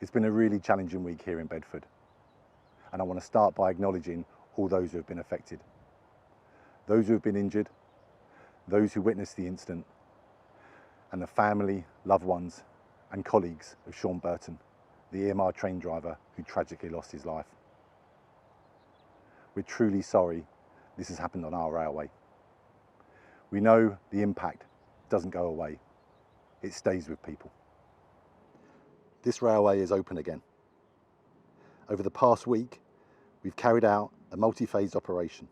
It's been a really challenging week here in Bedford, and I want to start by acknowledging all those who have been affected. Those who have been injured, those who witnessed the incident, and the family, loved ones and colleagues of Sean Burton, the EMR train driver who tragically lost his life. We're truly sorry this has happened on our railway. We know the impact doesn't go away, it stays with people. This railway is open again. Over the past week, we've carried out a multi-phased operation,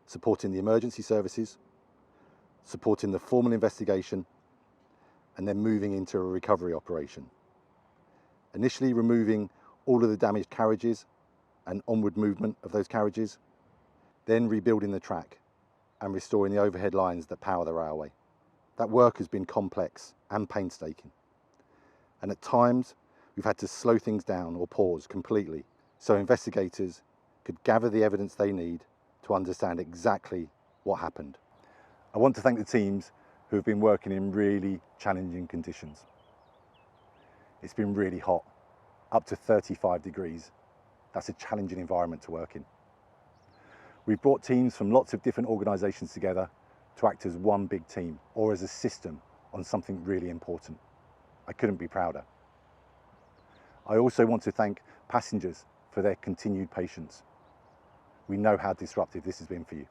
supporting the emergency services, supporting the formal investigation, and then moving into a recovery operation. Initially removing all of the damaged carriages and onward movement of those carriages, then rebuilding the track and restoring the overhead lines that power the railway. That work has been complex and painstaking. And at times, we've had to slow things down or pause completely so investigators could gather the evidence they need to understand exactly what happened. I want to thank the teams who have been working in really challenging conditions. It's been really hot, up to 35 degrees. That's a challenging environment to work in. We've brought teams from lots of different organisations together to act as one big team or as a system on something really important. I couldn't be prouder. I also want to thank passengers for their continued patience. We know how disruptive this has been for you.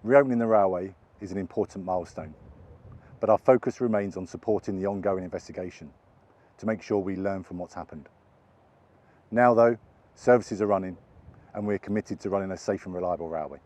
Reopening the railway is an important milestone, but our focus remains on supporting the ongoing investigation to make sure we learn from what's happened. Now though, services are running and we're committed to running a safe and reliable railway.